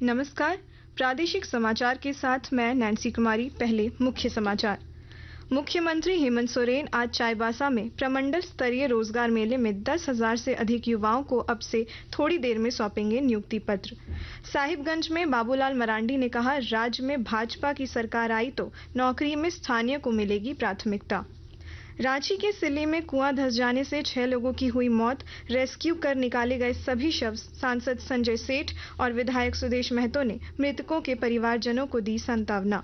नमस्कार। प्रादेशिक समाचार के साथ मैं नैन्सी कुमारी। पहले मुख्य समाचार। मुख्यमंत्री हेमंत सोरेन आज चाईबासा में प्रमंडल स्तरीय रोजगार मेले में 10,000 से अधिक युवाओं को अब से थोड़ी देर में सौंपेंगे नियुक्ति पत्र। साहिबगंज में बाबूलाल मरांडी ने कहा, राज्य में भाजपा की सरकार आई तो नौकरी में स्थानीय को मिलेगी प्राथमिकता। रांची के सिल्ली में कुआं धंस जाने से 6 लोगों की हुई मौत। रेस्क्यू कर निकाले गए सभी शव सांसद संजय सेठ और विधायक सुदेश महतो ने मृतकों के परिवारजनों को दी सांत्वना।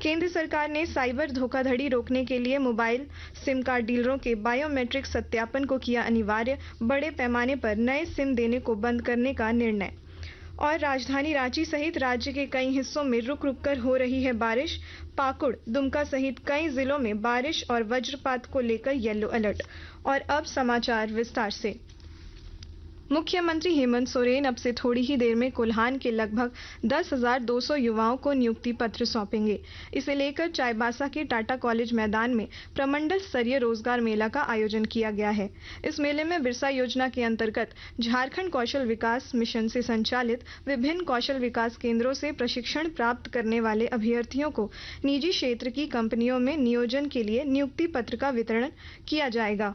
केंद्र सरकार ने साइबर धोखाधड़ी रोकने के लिए मोबाइल सिम कार्ड डीलरों के बायोमेट्रिक सत्यापन को किया अनिवार्य। बड़े पैमाने पर नए सिम देने को बंद करने का निर्णय। और राजधानी रांची सहित राज्य के कई हिस्सों में रुक रुक कर हो रही है बारिश। पाकुड़, दुमका सहित कई जिलों में बारिश और वज्रपात को लेकर येलो अलर्ट। और अब समाचार विस्तार से। मुख्यमंत्री हेमंत सोरेन अब से थोड़ी ही देर में कोल्हान के लगभग 10,200 युवाओं को नियुक्ति पत्र सौंपेंगे। इसे लेकर चाईबासा के टाटा कॉलेज मैदान में प्रमंडल स्तरीय रोजगार मेला का आयोजन किया गया है। इस मेले में बिरसा योजना के अंतर्गत झारखंड कौशल विकास मिशन से संचालित विभिन्न कौशल विकास केंद्रों से प्रशिक्षण प्राप्त करने वाले अभ्यर्थियों को निजी क्षेत्र की कंपनियों में नियोजन के लिए नियुक्ति पत्र का वितरण किया जाएगा।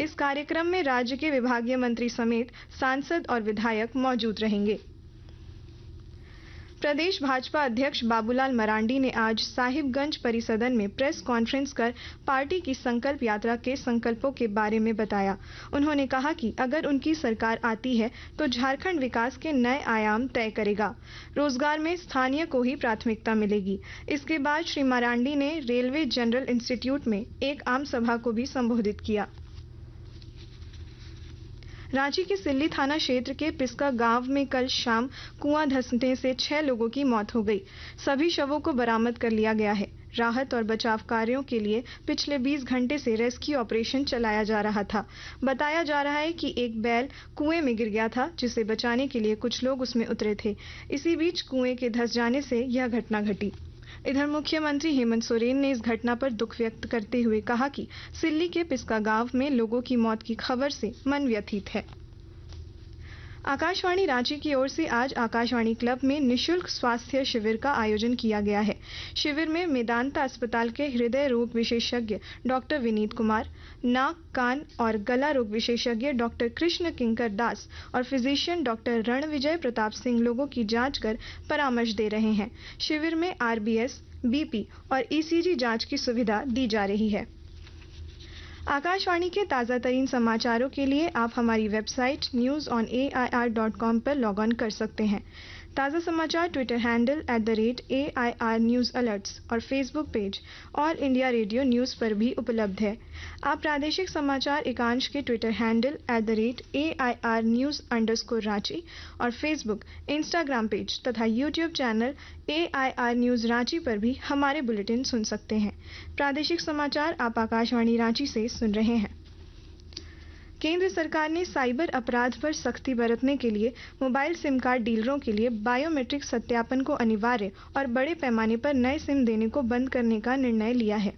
इस कार्यक्रम में राज्य के विभागीय मंत्री समेत सांसद और विधायक मौजूद रहेंगे। प्रदेश भाजपा अध्यक्ष बाबूलाल मरांडी ने आज साहिबगंज परिसदन में प्रेस कॉन्फ्रेंस कर पार्टी की संकल्प यात्रा के संकल्पों के बारे में बताया। उन्होंने कहा कि अगर उनकी सरकार आती है तो झारखंड विकास के नए आयाम तय करेगा। रोजगार में स्थानीय को ही प्राथमिकता मिलेगी। इसके बाद श्री मरांडी ने रेलवे जनरल इंस्टीट्यूट में एक आम सभा को भी संबोधित किया। रांची के सिल्ली थाना क्षेत्र के पिस्का गांव में कल शाम कुआं धंसने से 6 लोगों की मौत हो गई। सभी शवों को बरामद कर लिया गया है। राहत और बचाव कार्यों के लिए पिछले 20 घंटे से रेस्क्यू ऑपरेशन चलाया जा रहा था। बताया जा रहा है कि एक बैल कुएं में गिर गया था, जिसे बचाने के लिए कुछ लोग उसमें उतरे थे। इसी बीच कुएं के धंस जाने से यह घटना घटी। इधर मुख्यमंत्री हेमंत सोरेन ने इस घटना पर दुख व्यक्त करते हुए कहा कि सिल्ली के पिस्का गांव में लोगों की मौत की खबर से मन व्यथित है। आकाशवाणी रांची की ओर से आज आकाशवाणी क्लब में निशुल्क स्वास्थ्य शिविर का आयोजन किया गया है। शिविर में मेदांता अस्पताल के हृदय रोग विशेषज्ञ डॉक्टर विनीत कुमार, नाक, कान और गला रोग विशेषज्ञ डॉक्टर कृष्ण किंकर दास और फिजिशियन डॉक्टर रणविजय प्रताप सिंह लोगों की जांच कर परामर्श दे रहे हैं। शिविर में RBS, BP और ECG जांच की सुविधा दी जा रही है। आकाशवाणी के ताज़ा तरीन समाचारों के लिए आप हमारी वेबसाइट newsonair.com पर लॉग ऑन कर सकते हैं। ताज़ा समाचार Twitter handle @AIR news alerts और Facebook page All India Radio News पर भी उपलब्ध है। आप प्रादेशिक समाचार एकांश के ट्विटर हैंडल @AIR न्यूज़_रांची और फेसबुक, इंस्टाग्राम पेज तथा YouTube channel AIR news Ranchi पर भी हमारे बुलेटिन सुन सकते हैं। प्रादेशिक समाचार आप आकाशवाणी रांची से सुन रहे हैं। केंद्र सरकार ने साइबर अपराध पर सख्ती बरतने के लिए मोबाइल सिम कार्ड डीलरों के लिए बायोमेट्रिक सत्यापन को अनिवार्य और बड़े पैमाने पर नए सिम देने को बंद करने का निर्णय लिया है।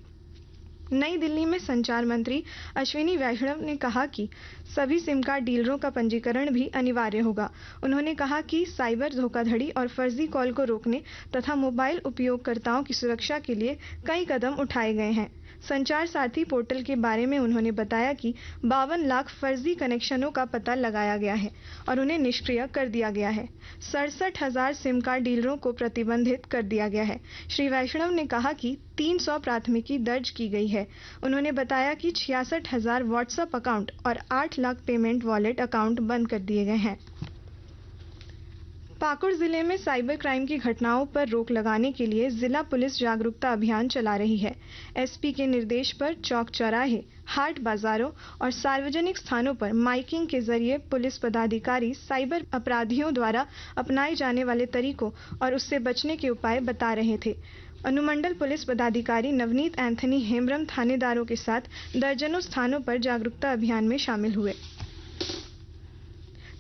नई दिल्ली में संचार मंत्री अश्विनी वैष्णव ने कहा कि सभी सिम कार्ड डीलरों का पंजीकरण भी अनिवार्य होगा। उन्होंने कहा कि साइबर धोखाधड़ी और फर्जी कॉल को रोकने तथा मोबाइल उपयोगकर्ताओं की सुरक्षा के लिए कई कदम उठाए गए हैं। संचार साथी पोर्टल के बारे में उन्होंने बताया कि 52 लाख फर्जी कनेक्शनों का पता लगाया गया है और उन्हें निष्क्रिय कर दिया गया है। 67,000 सिम कार्ड डीलरों को प्रतिबंधित कर दिया गया है। श्री वैष्णव ने कहा कि 300 प्राथमिकी दर्ज की गई है। उन्होंने बताया कि 66,000 व्हाट्सएप अकाउंट और 8 लाख पेमेंट वॉलेट अकाउंट बंद कर दिए गए हैं। पाकुड़ जिले में साइबर क्राइम की घटनाओं पर रोक लगाने के लिए जिला पुलिस जागरूकता अभियान चला रही है। SP के निर्देश पर चौक चौराहे, हाट बाजारों और सार्वजनिक स्थानों पर माइकिंग के जरिए पुलिस पदाधिकारी साइबर अपराधियों द्वारा अपनाए जाने वाले तरीकों और उससे बचने के उपाय बता रहे थे। अनुमंडल पुलिस पदाधिकारी नवनीत एंथनी हेम्ब्रम थानेदारों के साथ दर्जनों स्थानों पर जागरूकता अभियान में शामिल हुए।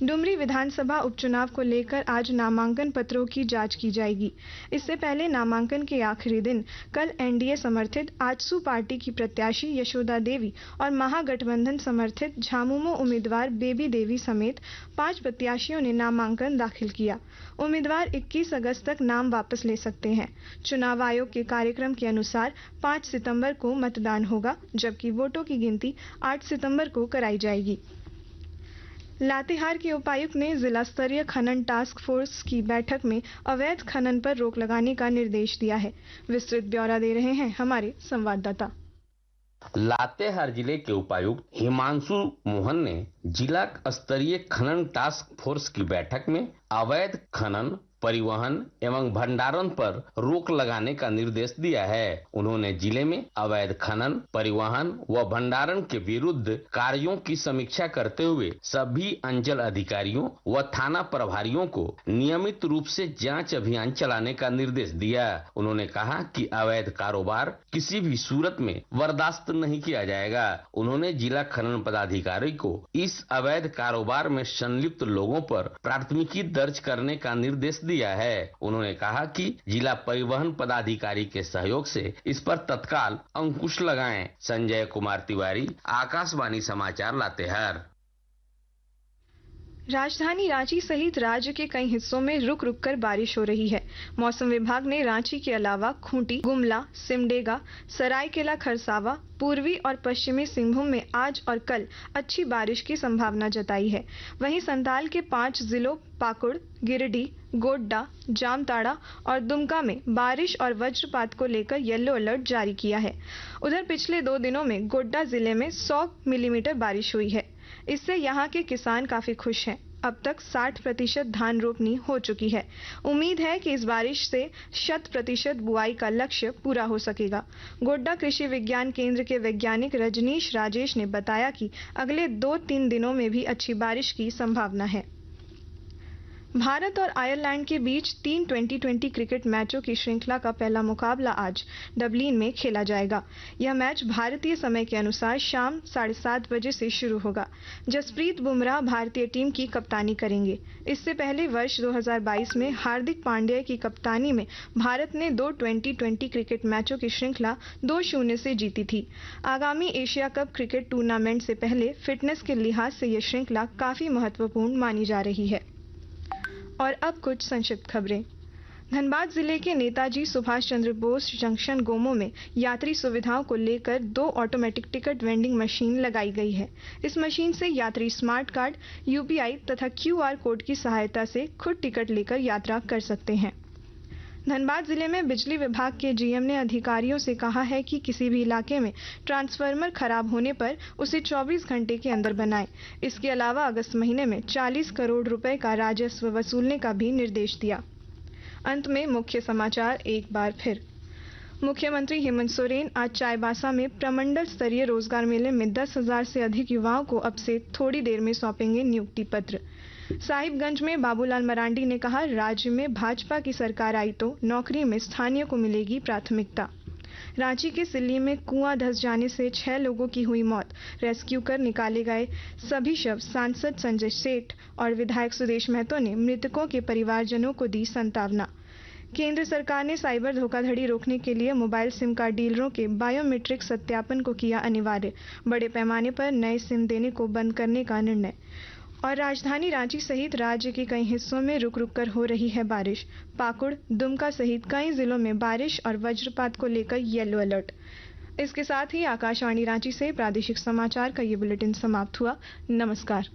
डुमरी विधानसभा उपचुनाव को लेकर आज नामांकन पत्रों की जांच की जाएगी। इससे पहले नामांकन के आखिरी दिन कल एनडीए समर्थित आजसू पार्टी की प्रत्याशी यशोदा देवी और महागठबंधन समर्थित झामुमो उम्मीदवार बेबी देवी समेत 5 प्रत्याशियों ने नामांकन दाखिल किया। उम्मीदवार 21 अगस्त तक नाम वापस ले सकते हैं। चुनाव आयोग के कार्यक्रम के अनुसार 5 सितंबर को मतदान होगा, जबकि वोटों की गिनती 8 सितंबर को कराई जाएगी। लातेहार के उपायुक्त ने जिला स्तरीय खनन टास्क फोर्स की बैठक में अवैध खनन पर रोक लगाने का निर्देश दिया है। विस्तृत ब्यौरा दे रहे हैं हमारे संवाददाता। लातेहार जिले के उपायुक्त हिमांशु मोहन ने जिला स्तरीय खनन टास्क फोर्स की बैठक में अवैध खनन, परिवहन एवं भंडारण पर रोक लगाने का निर्देश दिया है। उन्होंने जिले में अवैध खनन, परिवहन व भंडारण के विरुद्ध कार्यों की समीक्षा करते हुए सभी अंचल अधिकारियों व थाना प्रभारियों को नियमित रूप से जांच अभियान चलाने का निर्देश दिया। उन्होंने कहा कि अवैध कारोबार किसी भी सूरत में बर्दाश्त नहीं किया जाएगा। उन्होंने जिला खनन पदाधिकारी को इस अवैध कारोबार में संलिप्त लोगों पर प्राथमिकी दर्ज करने का निर्देश दिया है। उन्होंने कहा कि जिला परिवहन पदाधिकारी के सहयोग से इस पर तत्काल अंकुश लगाएं। संजय कुमार तिवारी, आकाशवाणी समाचार, लातेहार। राजधानी रांची सहित राज्य के कई हिस्सों में रुक रुक कर बारिश हो रही है। मौसम विभाग ने रांची के अलावा खूंटी, गुमला, सिमडेगा, सरायकेला खरसावा, पूर्वी और पश्चिमी सिंहभूम में आज और कल अच्छी बारिश की संभावना जताई है। वहीं संथाल के 5 जिलों पाकुड़, गिरिडीह, गोड्डा, जामताड़ा और दुमका में बारिश और वज्रपात को लेकर येलो अलर्ट जारी किया है। उधर पिछले 2 दिनों में गोड्डा जिले में 100 मिलीमीटर बारिश हुई है। इससे यहां के किसान काफी खुश हैं। अब तक 60% धान रोपनी हो चुकी है। उम्मीद है कि इस बारिश से 100% बुआई का लक्ष्य पूरा हो सकेगा। गोड्डा कृषि विज्ञान केंद्र के वैज्ञानिक रजनीश राजेश ने बताया कि अगले 2-3 दिनों में भी अच्छी बारिश की संभावना है। भारत और आयरलैंड के बीच 3 2020 क्रिकेट मैचों की श्रृंखला का पहला मुकाबला आज डबलिन में खेला जाएगा। यह मैच भारतीय समय के अनुसार शाम 7:30 बजे से शुरू होगा। जसप्रीत बुमराह भारतीय टीम की कप्तानी करेंगे। इससे पहले वर्ष 2022 में हार्दिक पांड्या की कप्तानी में भारत ने 2 2020 क्रिकेट मैचों की श्रृंखला 2-0 से जीती थी। आगामी एशिया कप क्रिकेट टूर्नामेंट से पहले फिटनेस के लिहाज से यह श्रृंखला काफी महत्वपूर्ण मानी जा रही है। और अब कुछ संक्षिप्त खबरें। धनबाद जिले के नेताजी सुभाष चंद्र बोस जंक्शन गोमो में यात्री सुविधाओं को लेकर 2 ऑटोमेटिक टिकट वेंडिंग मशीन लगाई गई है। इस मशीन से यात्री स्मार्ट कार्ड, यूपीआई तथा क्यूआर कोड की सहायता से खुद टिकट लेकर यात्रा कर सकते हैं। धनबाद जिले में बिजली विभाग के जीएम ने अधिकारियों से कहा है कि किसी भी इलाके में ट्रांसफार्मर खराब होने पर उसे 24 घंटे के अंदर बनाएं। इसके अलावा अगस्त महीने में 40 करोड़ रुपए का राजस्व वसूलने का भी निर्देश दिया। अंत में मुख्य समाचार एक बार फिर। मुख्यमंत्री हेमंत सोरेन आज चाईबासा में प्रमंडल स्तरीय रोजगार मेले में 10,000 से अधिक युवाओं को अब से थोड़ी देर में सौंपेंगे नियुक्ति पत्र। साहिबगंज में बाबूलाल मरांडी ने कहा, राज्य में भाजपा की सरकार आई तो नौकरी में स्थानीय को मिलेगी प्राथमिकता। रांची के सिल्ली में कुआं धंस जाने से 6 लोगों की हुई मौत। रेस्क्यू कर निकाले गए सभी शव सांसद संजय सेठ और विधायक सुदेश महतो ने मृतकों के परिवारजनों को दी सांत्वना। केंद्र सरकार ने साइबर धोखाधड़ी रोकने के लिए मोबाइल सिम कार्ड डीलरों के बायोमेट्रिक सत्यापन को किया अनिवार्य। बड़े पैमाने पर नए सिम देने को बंद करने का निर्णय। और राजधानी रांची सहित राज्य के कई हिस्सों में रुक रुक कर हो रही है बारिश। पाकुड़, दुमका सहित कई जिलों में बारिश और वज्रपात को लेकर येलो अलर्ट। इसके साथ ही आकाशवाणी रांची से प्रादेशिक समाचार का ये बुलेटिन समाप्त हुआ। नमस्कार।